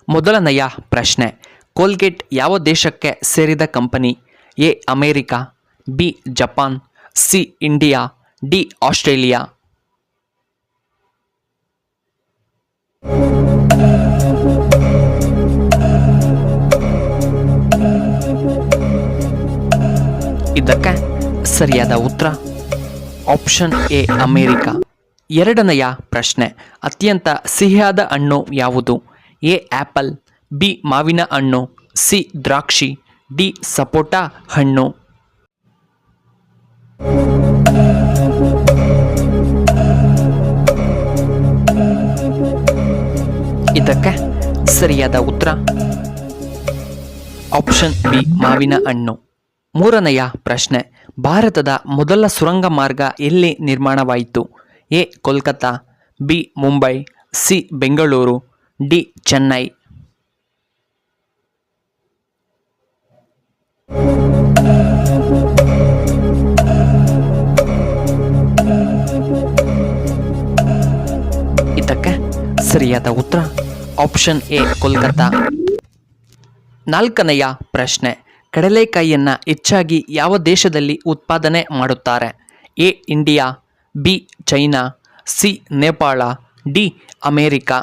ಮೊದಲನೆಯ ಪ್ರಶ್ನೆ, ಕೋಲ್ಗೇಟ್ ಯಾವ ದೇಶಕ್ಕೆ ಸೇರಿದ company? A America, B Japan, C India, D Australia. ಇದಕ್ಕೆ ಸರಿಯಾದ ಉತ್ತರ ಆಪ್ಷನ್ ಎ ಅಮೇರಿಕಾ. ಎರಡನೆಯ ಪ್ರಶ್ನೆ, ಅತ್ಯಂತ ಸಿಹಿಯಾದ ಹಣ್ಣು ಯಾವುದು? ಎ ಆ್ಯಪಲ್, ಬಿ ಮಾವಿನ ಹಣ್ಣು, ಸಿ ದ್ರಾಕ್ಷಿ, ಡಿ ಸಪೋಟ ಹಣ್ಣು. ಇದಕ್ಕೆ ಸರಿಯಾದ ಉತ್ತರ ಆಪ್ಷನ್ ಬಿ ಮಾವಿನ ಹಣ್ಣು. ಮೂರನೆಯ ಪ್ರಶ್ನೆ, ಭಾರತದ ಮೊದಲ ಸುರಂಗ ಮಾರ್ಗ ಎಲ್ಲಿ ನಿರ್ಮಾಣವಾಯಿತು? A Kolkata, B Mumbai, C Bengaluru, D Chennai. ಇದಕ್ಕೆ ಸರಿಯಾದ ಉತ್ತರ ಆಪ್ಷನ್ ಎ ಕೋಲ್ಕತ್ತಾ. ನಾಲ್ಕನೆಯ ಪ್ರಶ್ನೆ, ಕಡಲೆಕಾಯಿಯನ್ನು ಹೆಚ್ಚಾಗಿ ಯಾವ ದೇಶದಲ್ಲಿ ಉತ್ಪಾದನೆ ಮಾಡುತ್ತಾರೆ? A India, B China, C Nepal, D America.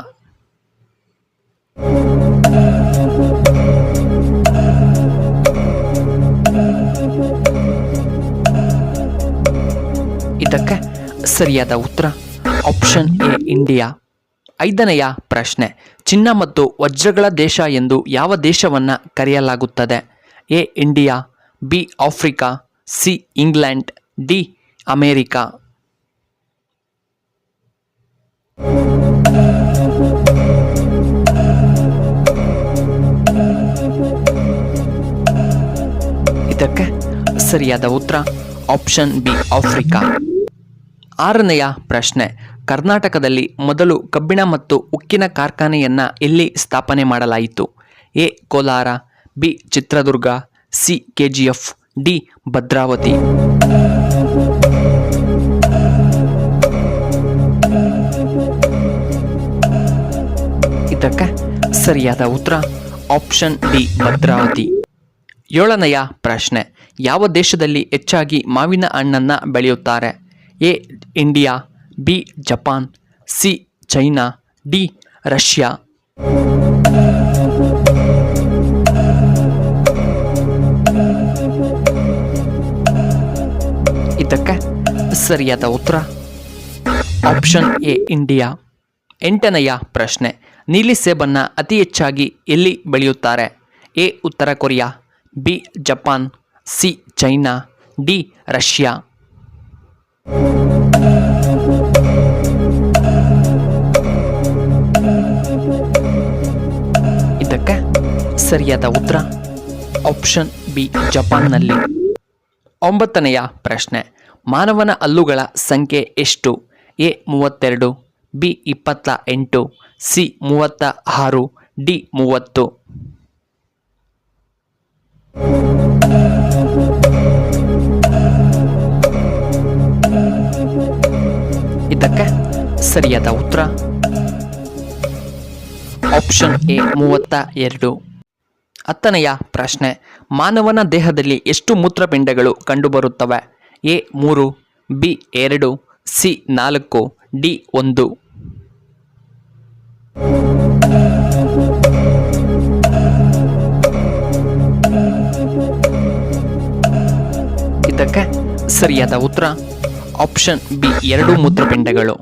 ಇದಕ್ಕೆ ಸರಿಯಾದ ಉತ್ತರ ಆಪ್ಷನ್ ಎ ಇಂಡಿಯಾ. ಐದನೆಯ ಪ್ರಶ್ನೆ, ಚಿನ್ನ ಮತ್ತು ವಜ್ರಗಳ ದೇಶ ಎಂದು ಯಾವ ದೇಶವನ್ನು ಕರೆಯಲಾಗುತ್ತದೆ? A India, B Africa, C England, D America. ಇದಕ್ಕೆ ಸರಿಯಾದ ಉತ್ತರ ಆಪ್ಷನ್ ಬಿ ಆಫ್ರಿಕಾ. ಆರನೆಯ ಪ್ರಶ್ನೆ, ಕರ್ನಾಟಕದಲ್ಲಿ ಮೊದಲು ಕಬ್ಬಿಣ ಮತ್ತು ಉಕ್ಕಿನ ಕಾರ್ಖಾನೆಯನ್ನು ಎಲ್ಲಿ ಸ್ಥಾಪನೆ ಮಾಡಲಾಯಿತು? A Kolar, B Chitradurga, C KGF, D Bhadravati. ಇದಕ್ಕೆ ಸರಿಯಾದ ಉತ್ತರ ಆಪ್ಷನ್ ಡಿ ಭದ್ರಾವತಿ. ಏಳನೆಯ ಪ್ರಶ್ನೆ, ಯಾವ ದೇಶದಲ್ಲಿ ಹೆಚ್ಚಾಗಿ ಮಾವಿನ ಹಣ್ಣನ್ನು ಬೆಳೆಯುತ್ತಾರೆ? A India, B Japan, C China, D Russia. ಇದಕ್ಕೆ ಸರಿಯಾದ ಉತ್ತರ ಆಪ್ಷನ್ ಎ ಇಂಡಿಯಾ. ಎಂಟನೆಯ ಪ್ರಶ್ನೆ, ನೀಲಿ ಸೇಬನ್ನು ಅತಿ ಹೆಚ್ಚಾಗಿ ಎಲ್ಲಿ ಬೆಳೆಯುತ್ತಾರೆ? ಎ ಉತ್ತರ Korea, B Japan, C China, D Russia. ಇದಕ್ಕೆ ಸರಿಯಾದ ಉತ್ತರ ಆಪ್ಷನ್ ಬಿ ಜಪಾನ್ನಲ್ಲಿ. ಒಂಬತ್ತನೆಯ ಪ್ರಶ್ನೆ, ಮಾನವನ ಹಲ್ಲುಗಳ ಸಂಖ್ಯೆ ಎಷ್ಟು? A 32, B 28, C 36, D 30. ಇದಕ್ಕೆ ಸರಿಯಾದ ಉತ್ತರ ಆಪ್ಷನ್ ಎ 32. ಹತ್ತನೆಯ ಪ್ರಶ್ನೆ, ಮಾನವನ ದೇಹದಲ್ಲಿ ಎಷ್ಟು ಮೂತ್ರಪಿಂಡಗಳು ಕಂಡುಬರುತ್ತವೆ? A 3, B 2, C 4, D 1. ಇದಕ್ಕೆ ಸರಿಯಾದ ಉತ್ತರ ಆಪ್ಷನ್ ಬಿ 2 ಮೂತ್ರಪಿಂಡಗಳು.